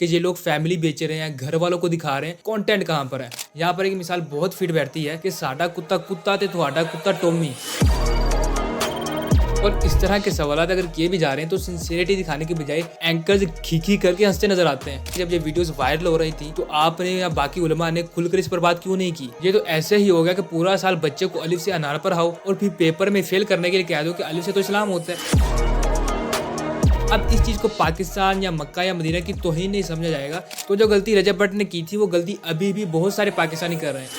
कि ये लोग फैमिली बेच रहे हैं, घर वालों को दिखा रहे हैं, कंटेंट कहाँ पर है। यहाँ पर एक मिसाल बहुत फिट बैठती है कि साडा कुत्ता कुत्ता ते तुहाडा कुत्ता टॉमी। और इस तरह के सवाल अगर किए भी जा रहे हैं तो सिंसियरिटी दिखाने के बजाय एंकर्स खी करके हंसते नजर आते हैं। जब ये वीडियोस वायरल हो रही थी तो आपने या बाकी उलमा ने खुलकर इस पर बात क्यों नहीं की। ये तो ऐसे ही हो गया कि पूरा साल बच्चे को अलिफ से अनार पढ़ाओ और फिर पेपर में फेल करने के लिए कह दो कि अलिफ से तो इस्लाम होता है। अब इस चीज को पाकिस्तान या मक्का या मदीना की तौहीन नहीं समझा जाएगा तो जो गलती रजब भट्ट ने की थी वो गलती अभी भी बहुत सारे पाकिस्तानी कर रहे हैं।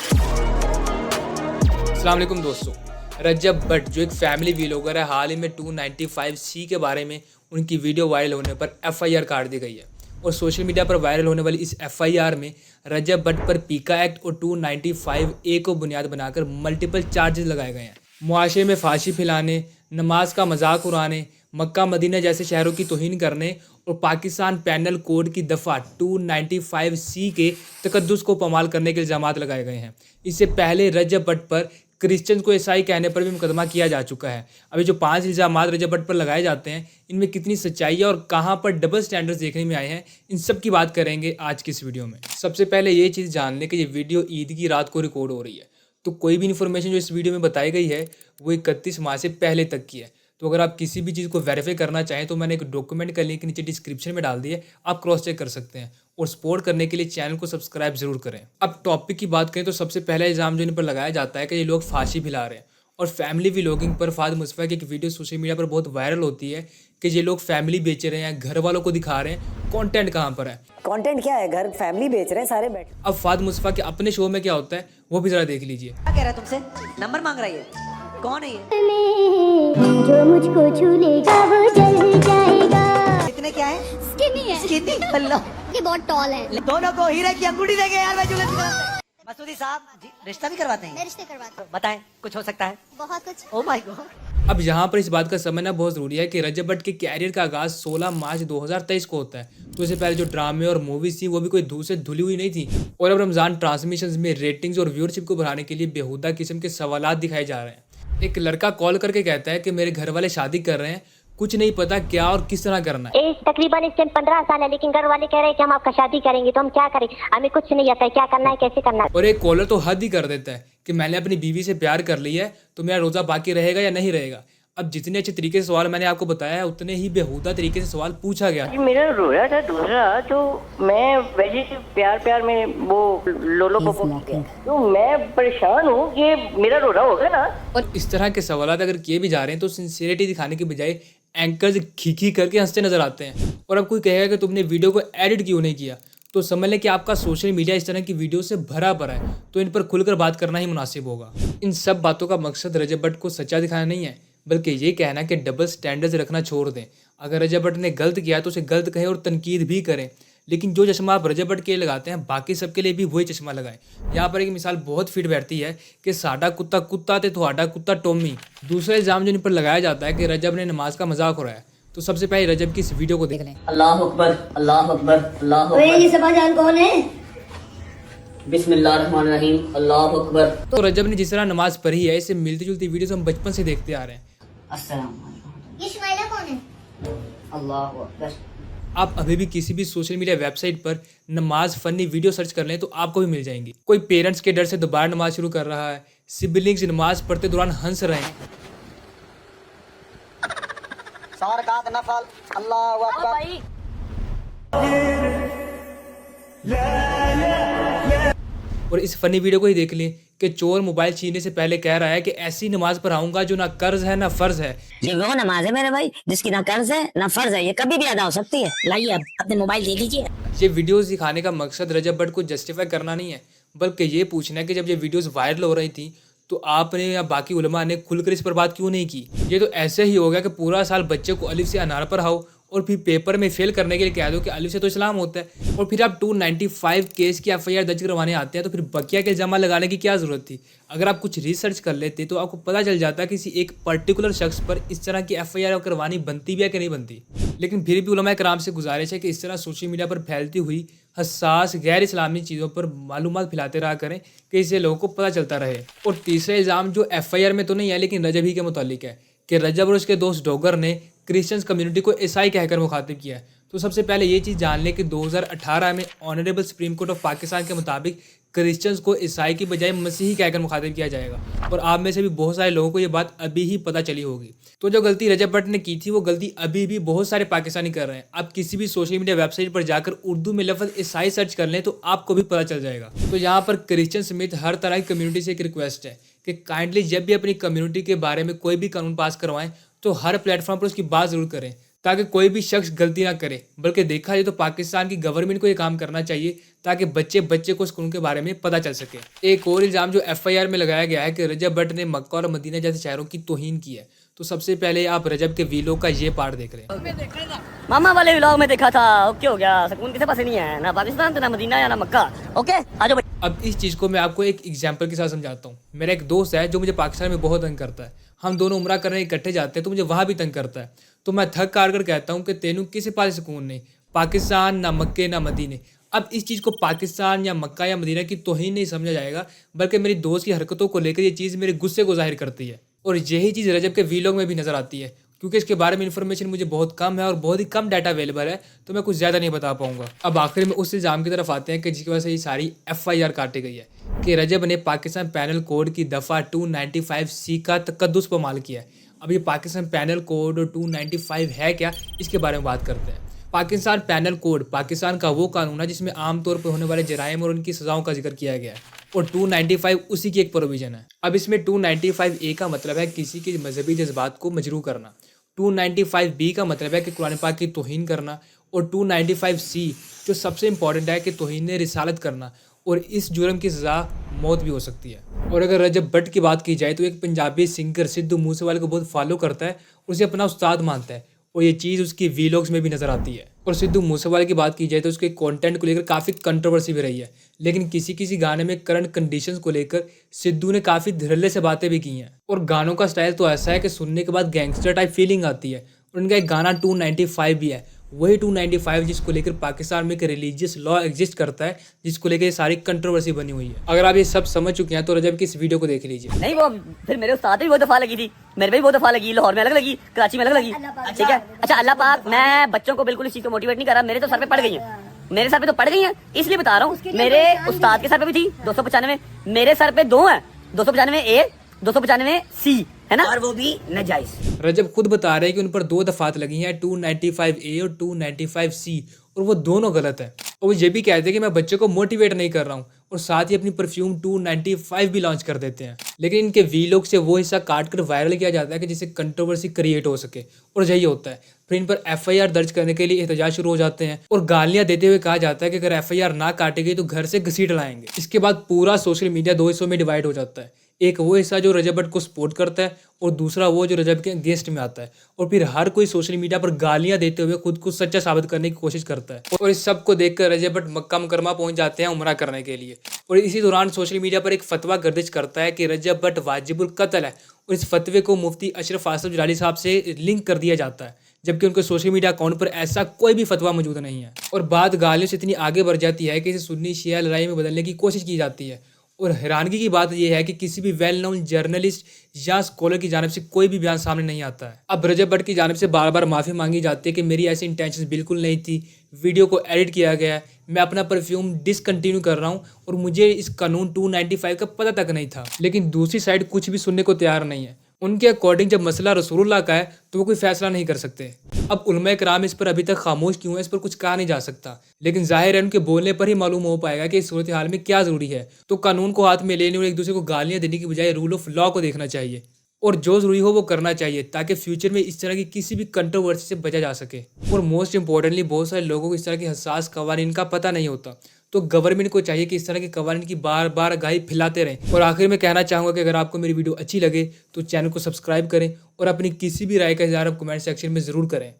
अस्सलाम वालेकुम दोस्तों, रजब भट्ट जो एक फैमिली व्लॉगर है, हाल ही में 295C के बारे में उनकी वीडियो वायरल होने पर FIR काट दी गई है। और सोशल मीडिया पर वायरल होने वाली इस FIR में रजब भट्ट पर पीका एक्ट और 295A को बुनियाद बनाकर मल्टीपल चार्जेस लगाए गए हैं। मुआशरे में फांसी फैलाने, नमाज का मजाक उड़ाने, मक्का मदीना जैसे शहरों की तौहीन करने और पाकिस्तान पैनल कोड की दफ़ा 295C के तकद्दुस को पमाल करने के इल्ज़ाम लगाए गए हैं। इससे पहले रजब भट्ट पर क्रिश्चियन को ईसाई कहने पर भी मुकदमा किया जा चुका है। अभी जो 5 इल्ज़ाम रजब भट्ट पर लगाए जाते हैं, इनमें कितनी सच्चाई है और कहां पर डबल स्टैंडर्ड्स देखने में आए हैं, इन सब की बात करेंगे आज की इस वीडियो में। सबसे पहले ये चीज़ जान लें कि ये वीडियो ईद की रात को रिकॉर्ड हो रही है, तो कोई भी इन्फॉर्मेशन जो इस वीडियो में बताई गई है वो 31 माह से पहले तक की है। तो अगर आप किसी भी चीज़ को वेरीफाई करना चाहें तो मैंने एक डॉक्यूमेंट का लिंक नीचे डिस्क्रिप्शन में डाल दिया है, आप क्रॉस चेक कर सकते हैं। और सपोर्ट करने के लिए चैनल को सब्सक्राइब जरूर करें। अब टॉपिक की बात करें तो सबसे पहला इल्ज़ाम जो इन पर लगाया जाता है कि ये लोग फांसी फैला रहे हैं। और फैमिली व्लॉगिंग पर फाद मुस्तफा की एक वीडियो सोशल मीडिया पर बहुत वायरल होती है कि ये लोग फैमिली बेच रहे हैं, घर वालों को दिखा रहे हैं, कंटेंट कहाँ पर है। कंटेंट क्या है, घर फैमिली बेच रहे हैं सारे बैठ। अब फाद मुस्तफा के अपने शो में क्या होता है वो भी जरा देख लीजिए। क्या कह रहा है तुमसे, नंबर मांग रही है, कौन है ये? जो मुझको छू लेगा वो जल जाएगा। इतने क्या है? स्किनी है। स्किनी? अल्लाह, ये बहुत टॉल है। दोनों को हीरे की अंगूठी देंगे यार। मैं जुलत मसूदी साहब जी रिश्ता भी करवाते हैं? मैं रिश्ते करवाता हूँ। बताएं, कुछ हो सकता है? बहुत कुछ। Oh my God. अब यहाँ पर इस बात का समझना बहुत ज़रूरी है कि रजब भट्ट के कैरियर का आगाज़ 16 मार्च 2023 को होता है। तो इससे पहले जो ड्रामे और मूवीज थी वो भी कोई धूल से धुली हुई नहीं थी। और अब रमज़ान ट्रांसमिशंस में रेटिंग्स और व्यूअरशिप को बढ़ाने के लिए बेहुदा किस्म के सवालात दिखाए जा रहे हैं। एक लड़का कॉल करके कहता है कि मेरे घर वाले शादी कर रहे हैं, कुछ नहीं पता क्या और किस तरह करना है। एज तकरीबन इसके 15 साल है, लेकिन घर वाले कह रहे हैं कि हम आपका शादी करेंगे, तो हम क्या करें? हमें कुछ नहीं आता है, क्या करना है, कैसे करना है। और एक कॉलर तो हद ही कर देता है कि मैंने अपनी बीवी से प्यार कर लिया है तो मेरा रोज़ा बाकी रहेगा या नहीं रहेगा। अब जितने अच्छे तरीके से सवाल मैंने आपको बताया है उतने ही बेहुदा तरीके से सवाल पूछा गया। मेरा रोया था दूसरा, तो मैं वैसे से प्यार में वो लोलो पोपो किया, तो मैं परेशान हूँ कि मेरा रोना होगा ना। और इस तरह के सवाल अगर किए भी जा रहे हैं तो सिंसियरिटी दिखाने के बजाय एंकर्स खी करके हंसते नजर आते हैं। और अब कोई कहेगा कि तुमने वीडियो को एडिट क्यों नहीं किया, तो समझ लें कि आपका सोशल मीडिया इस तरह की वीडियो से भरा पड़ा है, तो इन पर खुलकर बात करना ही मुनासिब होगा। इन सब बातों का मकसद रजब भट्ट को सच्चा दिखाना नहीं है, बल्कि ये कहना कि डबल स्टैंडर्ड्स रखना छोड़ दें। अगर रजब भट्ट ने गलत किया तो उसे गलत कहें और तनकीद भी करें, लेकिन जो चश्मा आप रजब भट्ट के लिए लगाते हैं बाकी सबके लिए भी वही चश्मा लगाएं। यहाँ पर एक मिसाल बहुत फिट बैठती है कि साडा कुत्ता कुत्ता ते तुहाडा कुत्ता टॉमी। दूसरा इल्ज़ाम जो इन पर लगाया जाता है कि रजब ने नमाज का मजाक उड़ाया। तो सबसे पहले रजब की इस वीडियो को देख लें। अल्लाह अकबर, अल्लाह अकबर, अल्लाह अकबर। ये सबाजान कौन है? बिस्मिल्लाहिर्रहमानिर्रहीम, अल्लाह अकबर। तो रजब ने जिस तरह नमाज पढ़ी है, इससे मिलती जुलती वीडियो हम बचपन से देखते आ रहे हैं। अस्सलाम वालेकुम, ये शुमाइला कौन है? अल्लाह अकबर। आप अभी भी किसी भी सोशल मीडिया वेबसाइट पर नमाज फनी वीडियो सर्च कर लें तो आपको भी मिल जाएंगी। कोई पेरेंट्स के डर से दोबारा नमाज शुरू कर रहा है, सिबलिंग्स नमाज पढ़ते दौरान हंस रहे हैं। नफल, अल्लाह अकबर। और इस फनी वीडियो को ही देख लें कि चोर मोबाइल छीनने से पहले कह रहा है कि ऐसी नमाज पढ़ाऊंगा जो ना कर्ज है ना फर्ज है। ये वो नमाज है मेरे भाई जिसकी ना कर्ज है ना फर्ज है, ये कभी भी अदा हो सकती है। लाइए अब अपने मोबाइल दे दीजिए। ये वीडियोस दिखाने का मकसद रजब भट्ट को जस्टिफाई करना नहीं है, बल्कि ये पूछना है कि जब ये वीडियोस वायरल हो रही थी तो आपने या बाकी उलमा ने खुलकर इस पर बात क्यों नहीं की। ये तो ऐसे ही हो गया कि पूरा साल बच्चे को अलिफ से अनार पढ़ाओ और फिर पेपर में फेल करने के लिए कह दो कि अलिफ से तो इस्लाम होता है। और फिर आप 295 केस की FIR दर्ज करवाने आते हैं तो फिर बकिया के इल्ज़ाम लगाने की क्या ज़रूरत थी। अगर आप कुछ रिसर्च कर लेते तो आपको पता चल जाता कि किसी एक पर्टिकुलर शख्स पर इस तरह की FIR करवानी बनती भी है कि नहीं बनती। लेकिन फिर भी उलमा कराम से गुजारिश है कि इस तरह सोशल मीडिया पर फैलती हुई हसास गैर इस्लामी चीज़ों पर मालूमात फैलाते रहा करें कि इससे लोगों को पता चलता रहे। और तीसरा इल्ज़ाम जो FIR में तो नहीं है लेकिन रजब ही के मुतालिक है कि रजब और उसके दोस्त डॉगर ने क्रिश्चियंस कम्युनिटी को ईसाई कहकर मुखातिब किया है। तो सबसे पहले ये चीज़ जान लें कि 2018 में honourable supreme court of Pakistan के मुताबिक क्रिश्चियंस को ईसाई की बजाय मसीही कहकर मुखातिब किया जाएगा और आप में से भी बहुत सारे लोगों को ये बात अभी ही पता चली होगी। तो जो गलती रजब भट्ट ने की थी वो गलती अभी भी बहुत सारे पाकिस्तानी कर रहे हैं। आप किसी भी सोशल मीडिया वेबसाइट पर जाकर उर्दू में लफ्ज़ ईसाई सर्च कर लें तो आपको भी पता चल जाएगा। तो यहाँ पर क्रिश्चियन समेत हर तरह की कम्युनिटी से एक रिक्वेस्ट है कि काइंडली जब भी अपनी कम्युनिटी के बारे में कोई भी कानून पास करवाएं तो हर प्लेटफॉर्म पर उसकी बात ज़रूर करें ताकि कोई भी शख्स गलती ना करे। बल्कि देखा जाए तो पाकिस्तान की गवर्नमेंट को ये काम करना चाहिए ताकि बच्चे को उस कानून के बारे में पता चल सके। एक और इल्ज़ाम जो FIR में लगाया गया है कि रजब भट्ट ने मक्का और मदीना जैसे शहरों की तौहीन की है। तो सबसे पहले आप रजब के वीलॉग का ये पार्ट देख रहे हैं। मामा वाले व्लॉग में देखा था, ओके हो गया, सुकून किसी पास नहीं है, ना पाकिस्तान ना मदीना या ना मक्का। ओके आ जाओ। अब इस चीज़ को मैं आपको एक एग्जाम्पल के साथ समझाता हूँ। मेरा एक दोस्त है जो मुझे पाकिस्तान में बहुत तंग करता है। हम दोनों उम्रा करने इकट्ठे जाते हैं तो मुझे वहाँ भी तंग करता है। तो मैं थक हार कर कहता हूँ कि तेनू किसी पास सुकून नहीं, पाकिस्तान ना मक्के ना मदीने। अब इस चीज़ को पाकिस्तान या मक्का या मदीना की तौहीन नहीं समझा जाएगा बल्कि मेरी दोस्त की हरकतों को लेकर ये चीज़ मेरे गुस्से को जाहिर करती है। और यही चीज़ रजब के वीलॉग में भी नज़र आती है। क्योंकि इसके बारे में इन्फॉर्मेशन मुझे बहुत कम है और बहुत ही कम डाटा अवेलेबल है तो मैं कुछ ज़्यादा नहीं बता पाऊंगा। अब आखिर में उस इल्ज़ाम की तरफ आते हैं कि जिसकी वजह से ये सारी FIR काटी गई है कि रजब ने पाकिस्तान पैनल कोड की दफ़ा 295C का तकद्दुस पामाल किया है। अब ये पाकिस्तान पैनल कोड और 295 है क्या, इसके बारे में बात करते हैं। पाकिस्तान पैनल कोड पाकिस्तान का वो कानून है जिसमें आमतौर पर होने वाले जराइम और उनकी सज़ाओं का जिक्र किया गया है और 295 उसी की एक प्रोविज़न है। अब इसमें 295A का मतलब है किसी के मजहबी जज्बात को मजरूह करना, 295B का मतलब है कि कुरान पाक की तौहीन करना और 295C जो सबसे इंपॉर्टेंट है कि तौहीन रिसालत करना और इस जुर्म की सज़ा मौत भी हो सकती है। और अगर रजब भट्ट की बात की जाए तो एक पंजाबी सिंगर सिद्धू मूसेवाले को बहुत फॉलो करता है और उसे अपना उस्ताद मानता है और ये चीज़ उसकी वीलॉग्स में भी नज़र आती है। और सिद्धू मूसेवाले की बात की जाए तो उसके कंटेंट को लेकर काफ़ी कंट्रोवर्सी भी रही है, लेकिन किसी गाने में करंट कंडीशंस को लेकर सिद्धू ने काफ़ी धड़ल्ले से बातें भी की हैं। और गानों का स्टाइल तो ऐसा है कि सुनने के बाद गैंगस्टर टाइप फीलिंग आती है। और उनका एक गाना 295 भी है, वही 295 जिसको लेकर पाकिस्तान में एक रिलीजियस लॉ एग्जिस्ट करता है जिसको लेकर ये सारी कंट्रोवर्सी बनी हुई है। अगर आप ये सब समझ चुके हैं तो रजब की इस वीडियो को देख लीजिए। नहीं वो फिर मेरे उस्ताद भी बहुत दफा लगी थी, मेरे भी बहुत दफा लगी, लाहौर में अलग लगी, कराची में अलग लगी, ठीक है। अच्छा अल्लाह पाक, मैं बच्चों को बिल्कुल इस चीज को मोटिवेट नहीं कर रहा, मेरे तो सर पे पड़ गई है, मेरे सर पे तो पड़ गई है, इसलिए बता रहा हूँ। मेरे उस्ताद के सर पे भी थी 295, मेरे सर पे 2 है, 295A 295C है ना, और वो भी नाजायज। रजब खुद बता रहे हैं कि उन पर 2 दफात लगी हैं, 295A और 295C, और वो दोनों गलत है। और वो ये भी कहते हैं कि मैं बच्चों को मोटिवेट नहीं कर रहा हूँ और साथ ही अपनी परफ्यूम 295 भी लॉन्च कर देते हैं। लेकिन इनके वीलॉग से वो हिस्सा काट कर वायरल किया जाता है कि जिससे कंट्रोवर्सी क्रिएट हो सके और यही होता है। फिर इन पर FIR दर्ज करने के लिए एहतजाज शुरू हो जाते हैं और गालियां देते हुए कहा जाता है कि अगर FIR ना काटी गई तो घर से घसीट लाएंगे। इसके बाद पूरा सोशल मीडिया 2 हिस्सों में डिवाइड हो जाता है, एक वो हिस्सा जो रजब भट्ट को सपोर्ट करता है और दूसरा वो जो रजब के अगेंस्ट में आता है। और फिर हर कोई सोशल मीडिया पर गालियां देते हुए खुद को सच्चा साबित करने की कोशिश करता है। और इस सब को देखकर रजब भट्ट मक्का मुकरमा पहुंच जाते हैं उम्रा करने के लिए। और इसी दौरान सोशल मीडिया पर एक फतवा गर्दिश करता है कि रजब भट्ट वाजिबुल कत्ल है और इस फतवे को मुफ्ती अशरफ आसफ जलाली साहब से लिंक कर दिया जाता है, जबकि उनके सोशल मीडिया अकाउंट पर ऐसा कोई भी फतवा मौजूद नहीं है। और बात गालियों से इतनी आगे बढ़ जाती है कि इसे सुन्नी शिया लड़ाई में बदलने की कोशिश की जाती है। और हैरानगी की बात यह है कि किसी भी वेल नोन जर्नलिस्ट या स्कॉलर की जानिब से कोई भी बयान सामने नहीं आता है। अब रजब भट्ट की जानिब से बार बार माफ़ी मांगी जाती है कि मेरी ऐसी इंटेंशन बिल्कुल नहीं थी, वीडियो को एडिट किया गया है, मैं अपना परफ्यूम डिसकंटिन्यू कर रहा हूँ और मुझे इस कानून 295 का पता तक नहीं था। लेकिन दूसरी साइड कुछ भी सुनने को तैयार नहीं है। उनके अकॉर्डिंग जब मसला रसूलुल्लाह का है तो वो कोई फैसला नहीं कर सकते। अब उलमा कराम इस पर अभी तक खामोश क्यों है, इस पर कुछ कहा नहीं जा सकता, लेकिन जाहिर है उनके बोलने पर ही मालूम हो पाएगा कि इस सूरत हाल में क्या ज़रूरी है। तो कानून को हाथ में लेने और एक दूसरे को गालियाँ देने की बजाय रूल ऑफ लॉ को देखना चाहिए और जो ज़रूरी हो वो करना चाहिए ताकि फ्यूचर में इस तरह की किसी भी कंट्रोवर्सी से बचा जा सके। और मोस्ट इंपॉर्टेंटली बहुत सारे लोगों को इस तरह के हसास कवानीन का पता नहीं होता, तो गवर्नमेंट को चाहिए कि इस तरह के कवानीन की बार बार आगाही फैलाते रहें। और आखिर में कहना चाहूँगा कि अगर आपको मेरी वीडियो अच्छी लगे तो चैनल को सब्सक्राइब करें और अपनी किसी भी राय का इज़हार आप कमेंट सेक्शन में ज़रूर करें।